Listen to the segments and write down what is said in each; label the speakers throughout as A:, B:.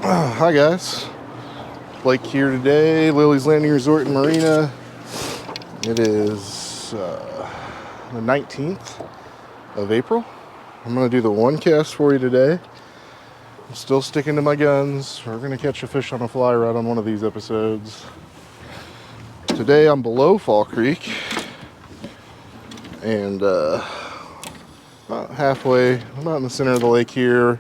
A: Hi guys, Blake here today, Lilley's Landing Resort in Marina. It is the 19th of April. I'm going to do the one cast for you today. I'm still sticking to my guns. We're going to catch a fish on a fly rod on one of these episodes. Today I'm below Fall Creek and about halfway, about in the center of the lake here.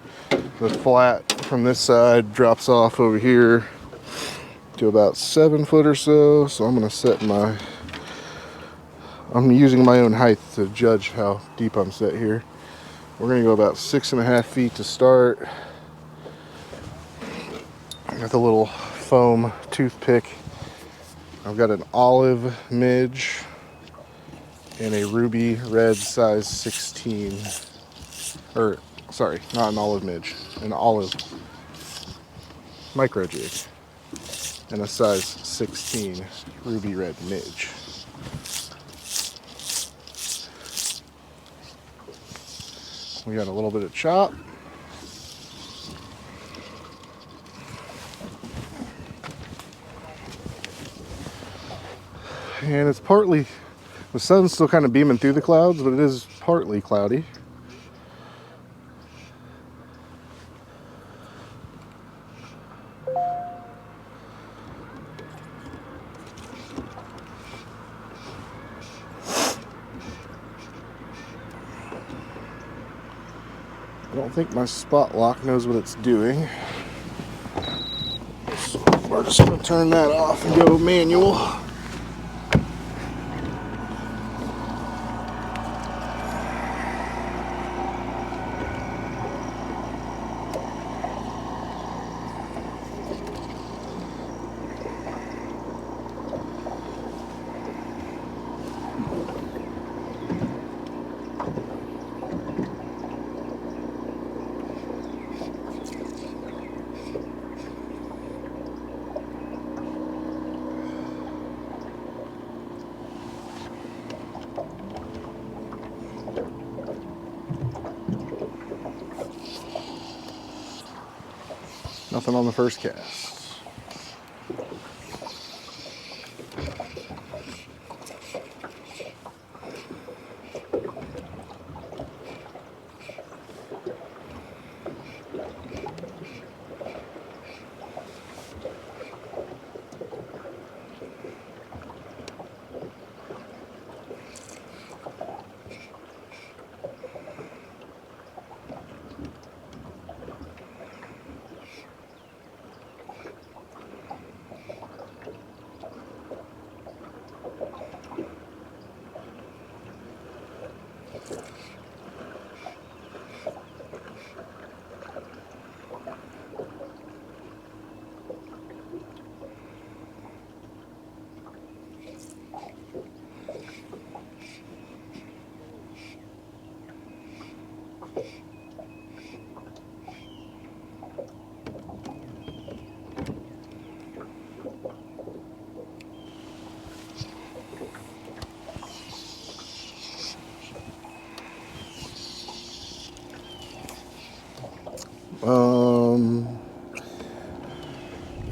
A: The flat from this side drops off over here to about 7 foot or so. So I'm going to set I'm using my own height to judge how deep I'm set here. We're going to go about 6.5 feet to start. I got the little foam toothpick. I've got an olive midge and a ruby red size 16. Or, sorry, not an olive midge, an olive micro jig. And a size 16 ruby red midge. We got a little bit of chop. And it's partly, the sun's still kind of beaming through the clouds, but it is partly cloudy. I don't think my spot lock knows what it's doing. So we're just going to turn that off and go manual. Nothing on the first cast.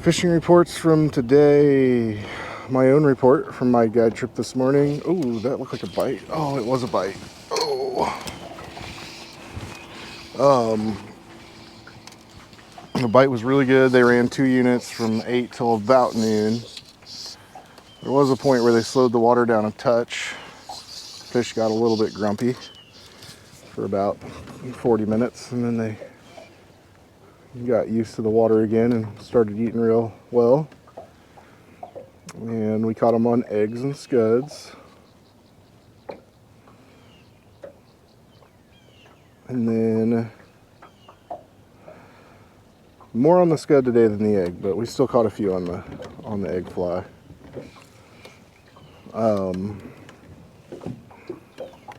A: Fishing reports from today. My own report from my guide trip this morning. Oh, that looked like a bite. Oh, it was a bite. Oh. The bite was really good. They ran 2 units from 8 till about noon. There was a point where they slowed the water down a touch. Fish got a little bit grumpy for about 40 minutes, and then they got used to the water again and started eating real well. And we caught them on eggs and scuds. And then more on the scud today than the egg, but we still caught a few on the egg fly.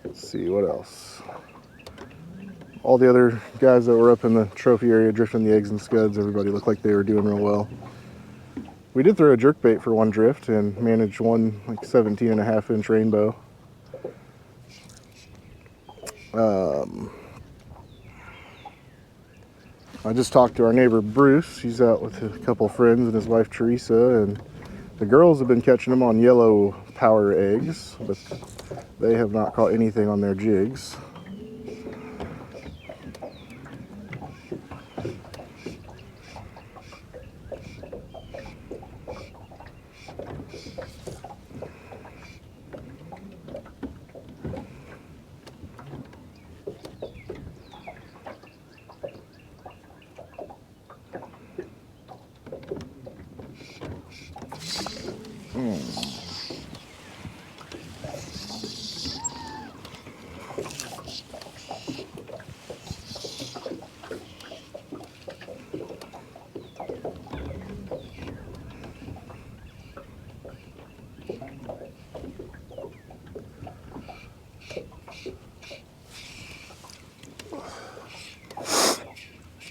A: Let's see what else. All the other guys that were up in the trophy area drifting the eggs and scuds, everybody looked like they were doing real well. We did throw a jerkbait for one drift and managed one like 17.5-inch rainbow. I just talked to our neighbor Bruce. He's out with a couple friends and his wife Teresa, and the girls have been catching them on yellow power eggs, but they have not caught anything on their jigs.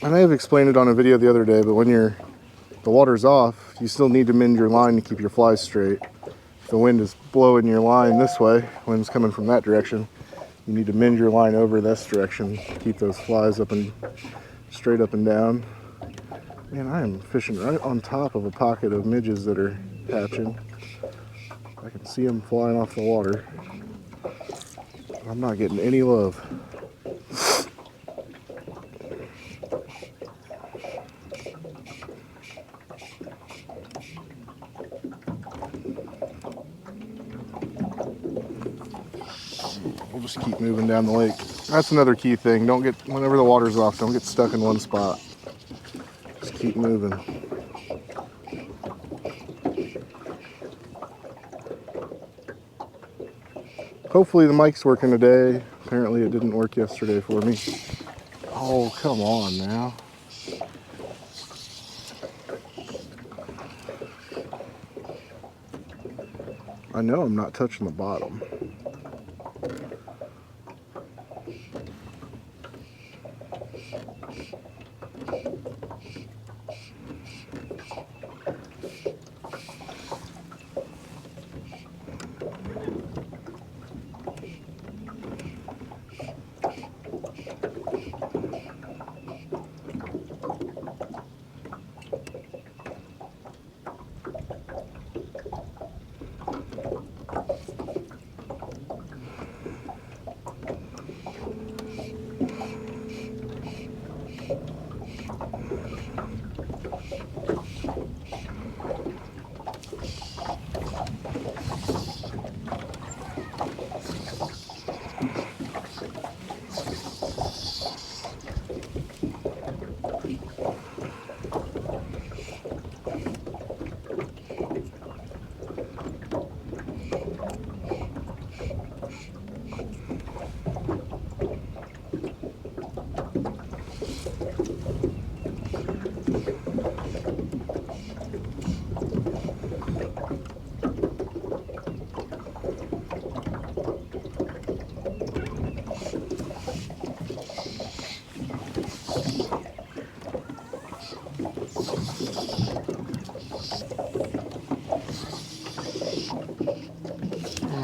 A: I may have explained it on a video the other day, but when the water's off, you still need to mend your line to keep your flies straight. If the wind is blowing your line this way, wind's coming from that direction, you need to mend your line over this direction to keep those flies up and straight up and down. Man, I am fishing right on top of a pocket of midges that are hatching. I can see them flying off the water. I'm not getting any love. We'll just keep moving down the lake. That's another key thing. Whenever the water's off, don't get stuck in one spot. Just keep moving. Hopefully the mic's working today. Apparently it didn't work yesterday for me. Oh, come on now. I know I'm not touching the bottom.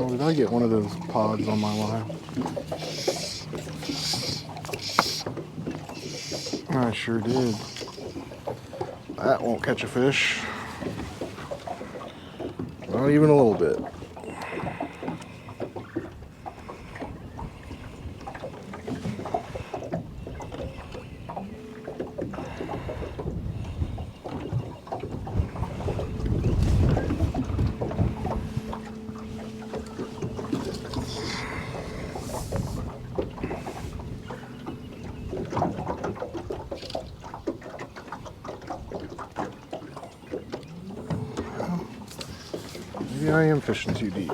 A: Oh, did I get one of those pods on my line? I sure did. That won't catch a fish. Not even a little bit. Maybe I am fishing too deep.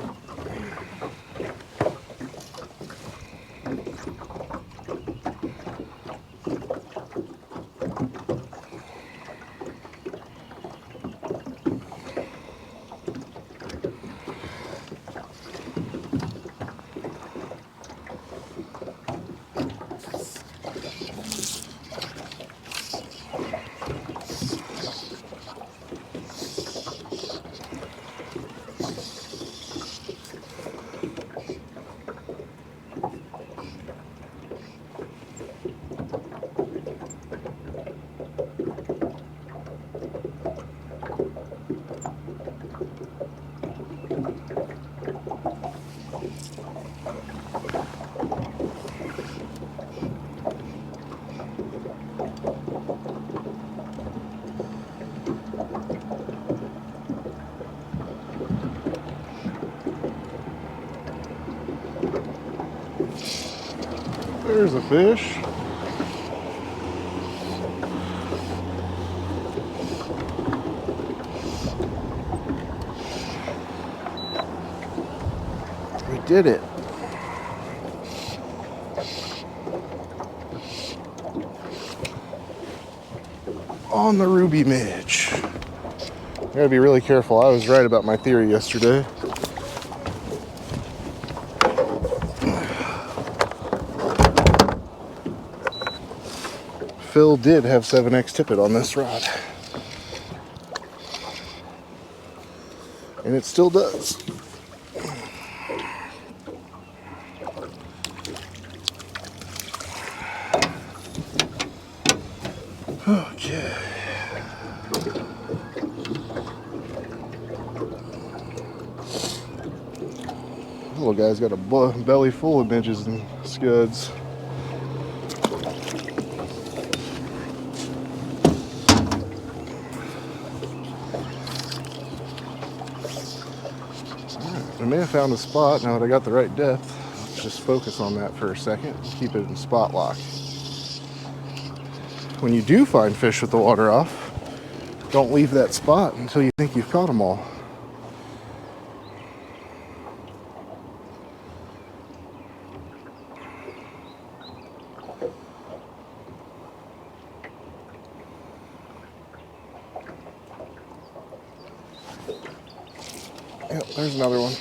A: There's a fish. We did it. On the ruby midge. I gotta be really careful. I was right about my theory yesterday. Phil did have 7X tippet on this rod. And it still does. Okay. Little guy's got a belly full of midges and scuds. I may have found a spot now that I got the right depth. Let's just focus on that for a second. Keep it in spot lock. When you do find fish with the water off, don't leave that spot until you think you've caught them all. Yep, there's another one.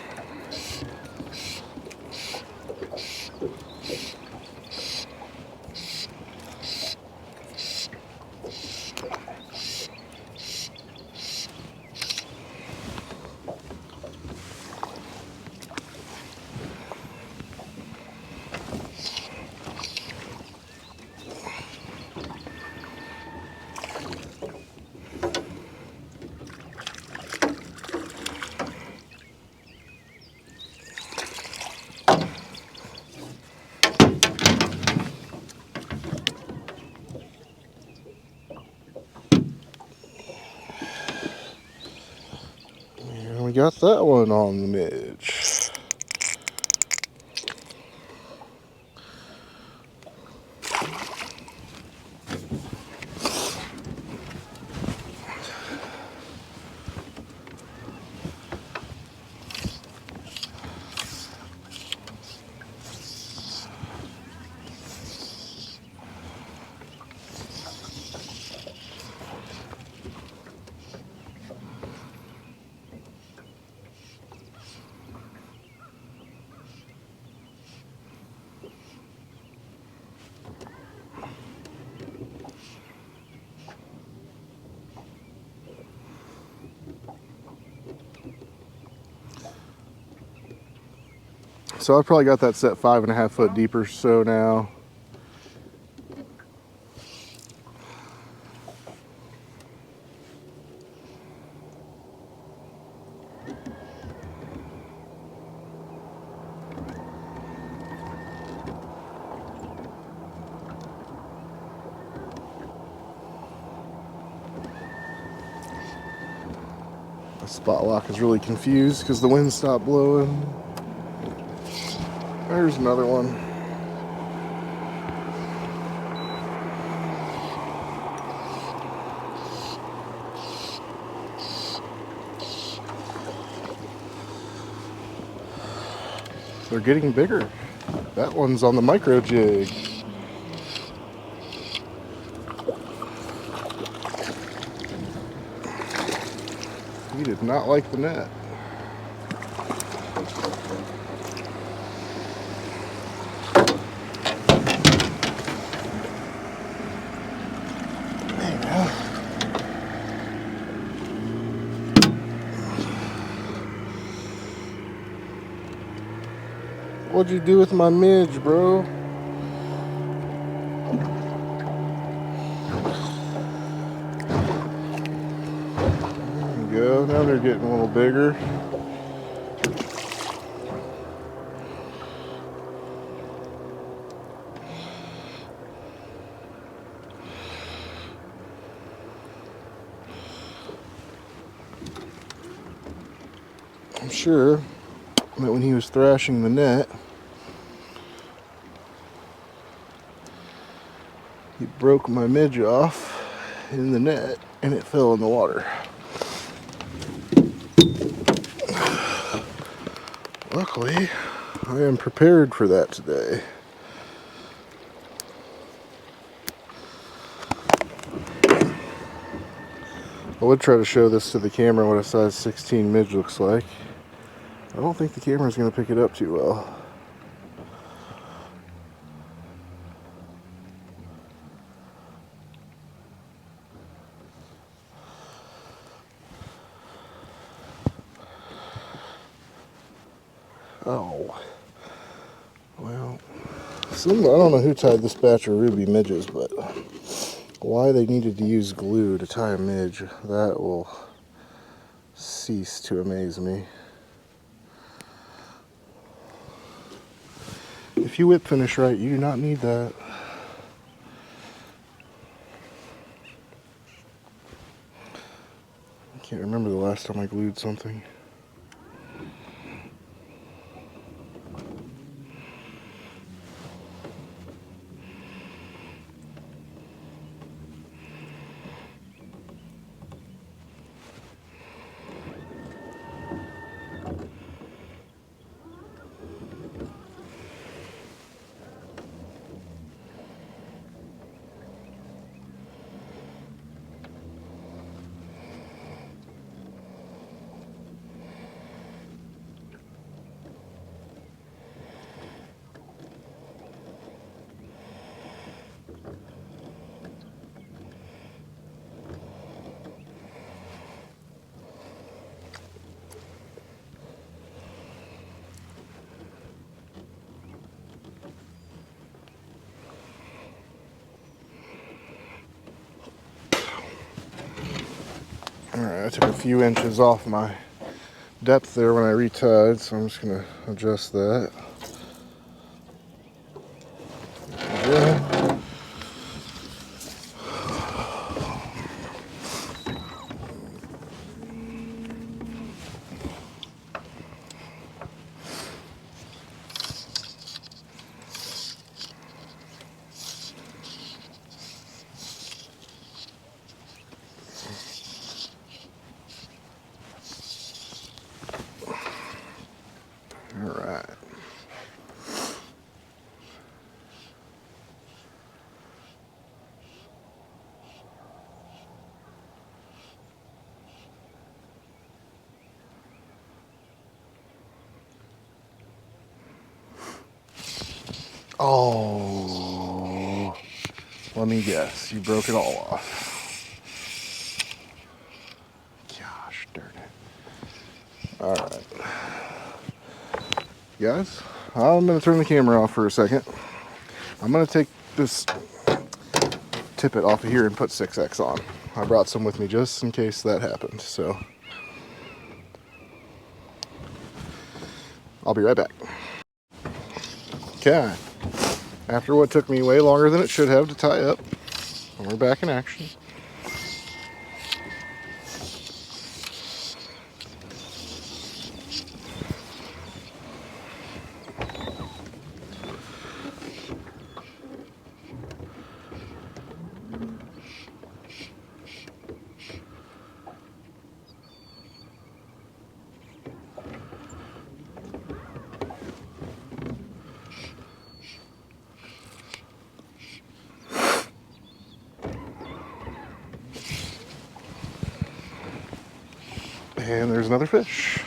A: We got that one on the midge. So I probably got that set 5.5 foot deeper so now. The spot lock is really confused because the wind stopped blowing. There's another one. They're getting bigger. That one's on the micro jig. He did not like the net. What'd you do with my midge, bro? There we go. Now they're getting a little bigger. I'm sure that when he was thrashing the net, he broke my midge off in the net and it fell in the water. Luckily, I am prepared for that today. I would try to show this to the camera what a size 16 midge looks like. I don't think the camera's going to pick it up too well. Oh. Well, I don't know who tied this batch of ruby midges, but why they needed to use glue to tie a midge, that will cease to amaze me. If you whip finish right, you do not need that. I can't remember the last time I glued something. Alright, I took a few inches off my depth there when I retied, so I'm just going to adjust that. Yeah. Alright. Oh, let me guess, you broke it all off. Gosh darn it. Alright. Guys, I'm going to turn the camera off for a second. I'm going to take this tippet off of here and put 6X on. I brought some with me just in case that happened, so I'll be right back. Okay, after what took me way longer than it should have to tie up, we're back in action. And there's another fish.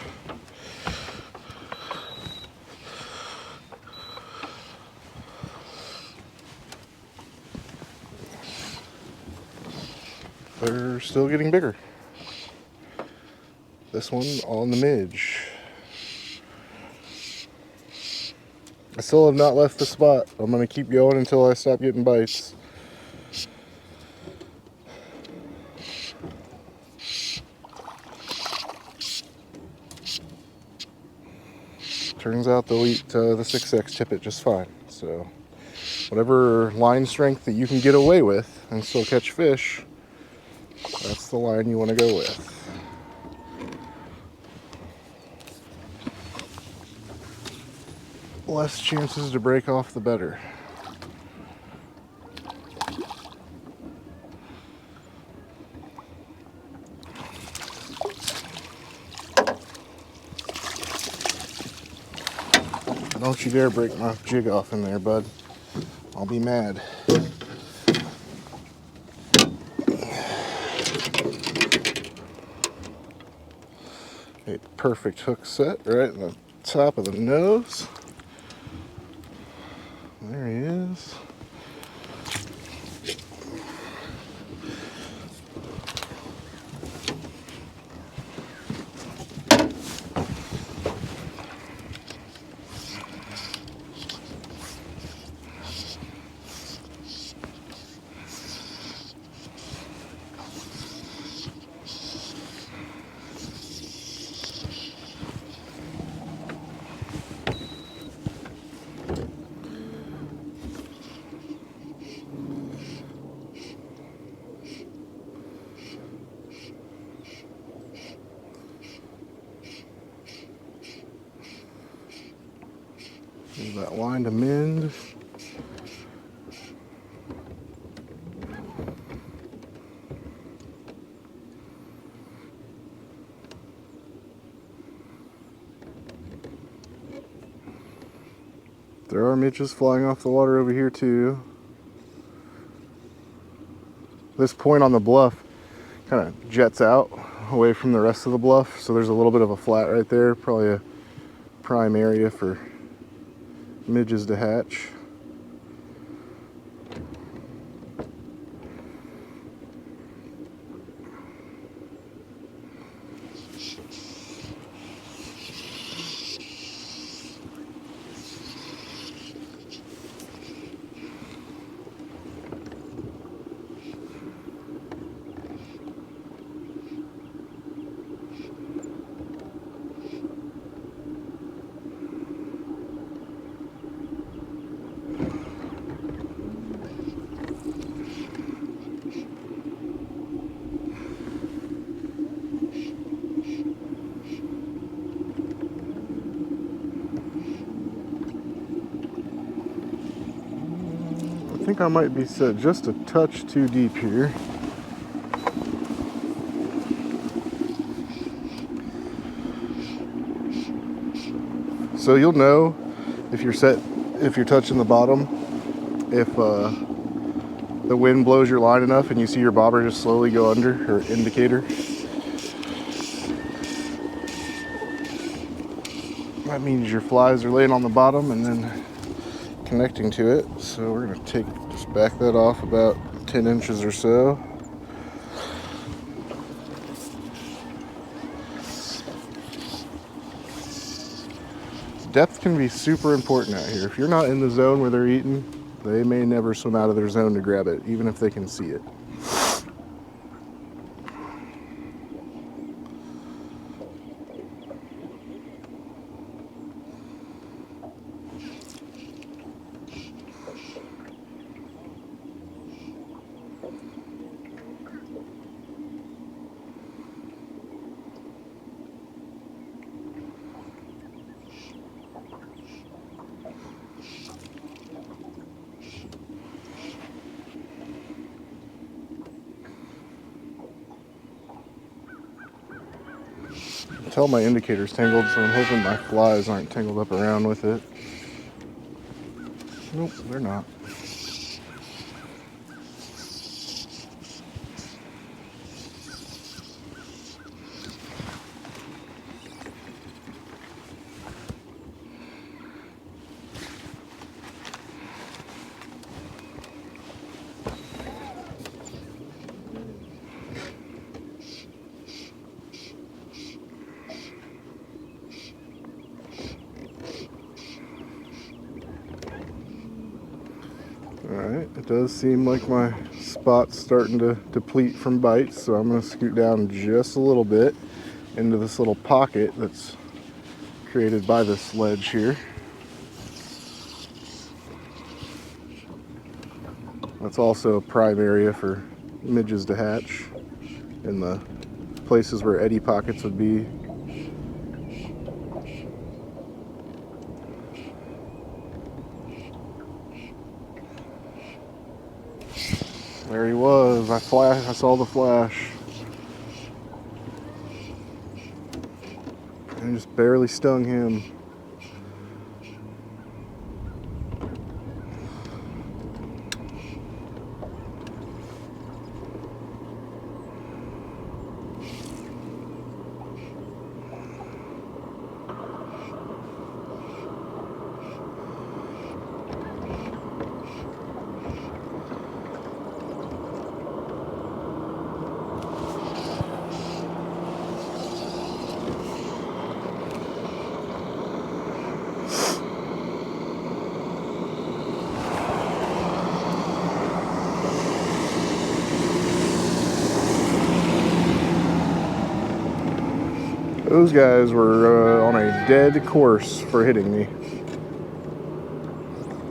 A: They're still getting bigger. This one on the midge. I still have not left the spot. I'm going to keep going until I stop getting bites. Turns out they'll eat the 6X tippet just fine. So whatever line strength that you can get away with and still catch fish, that's the line you want to go with. less chances to break off, the better. Don't you dare break my jig off in there, bud. I'll be mad. A perfect hook set right in the top of the nose. There he is. Use that line to mend. There are midges flying off the water over here too. This point on the bluff kind of jets out away from the rest of the bluff, so there's a little bit of a flat right there, probably a prime area for midges to hatch. I think I might be set just a touch too deep here. So you'll know if you're touching the bottom, if the wind blows your line enough and you see your bobber just slowly go under, or indicator. That means your flies are laying on the bottom and then connecting to it. So we're going to just back that off about 10 inches or so. Depth can be super important out here. If you're not in the zone where they're eating, they may never swim out of their zone to grab it, even if they can see it. Tell my indicator's tangled, so I'm hoping my flies aren't tangled up around with it. Nope, they're not. Alright, it does seem like my spot's starting to deplete from bites, so I'm going to scoot down just a little bit into this little pocket that's created by this ledge here. That's also a prime area for midges to hatch in the places where eddy pockets would be. There he was. I saw the flash. And just barely stung him. Those guys were on a dead course for hitting me.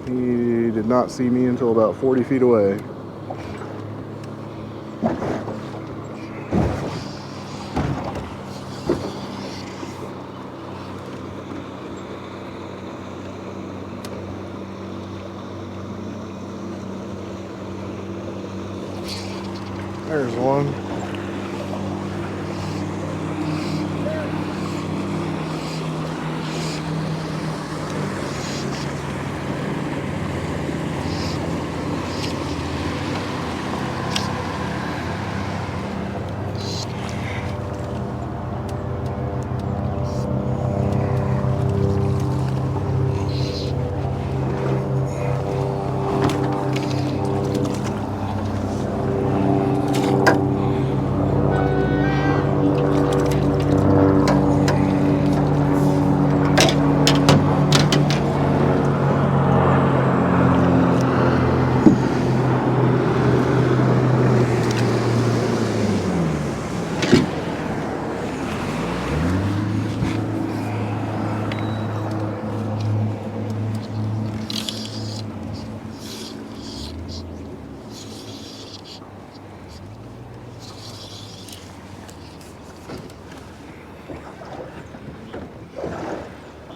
A: He did not see me until about 40 feet away. There's one.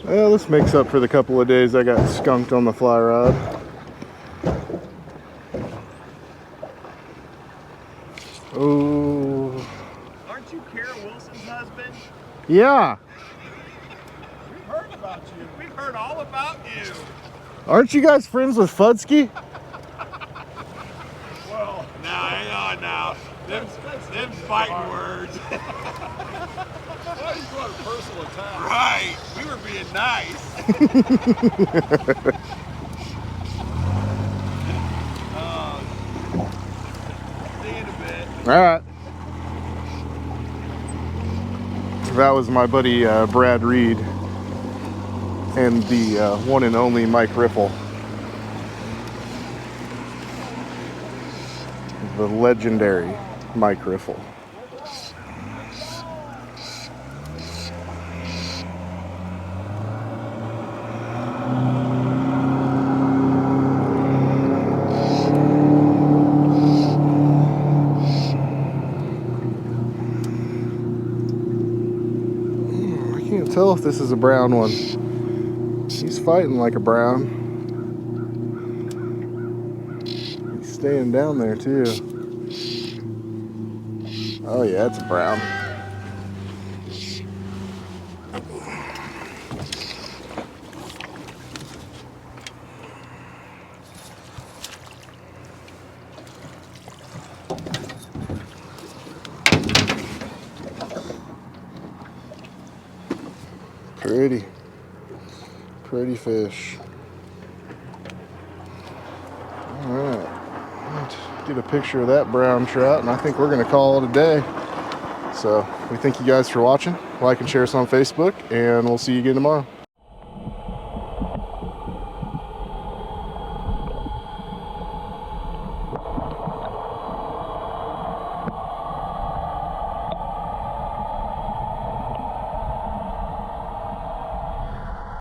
A: Well, this makes up for the couple of days I got skunked on the fly rod. Oh.
B: Aren't you Kara Wilson's husband?
A: Yeah.
B: We've heard about you. We've heard all about you.
A: Aren't you guys friends with Fudsky?
B: Well, now hang on now. Them fighting words. Why are you going to personal attack? Right. We were being nice. See you in a bit.
A: All right. That was my buddy Brad Reed and the one and only Mike Riffle. The legendary Mike Riffle. I can't tell if this is a brown one. He's fighting like a brown. He's staying down there too. Oh yeah, it's a brown. Pretty fish. All right, let's get a picture of that brown trout, and I think we're gonna call it a day. So we thank you guys for watching. Like and share us on Facebook, and we'll see you again tomorrow.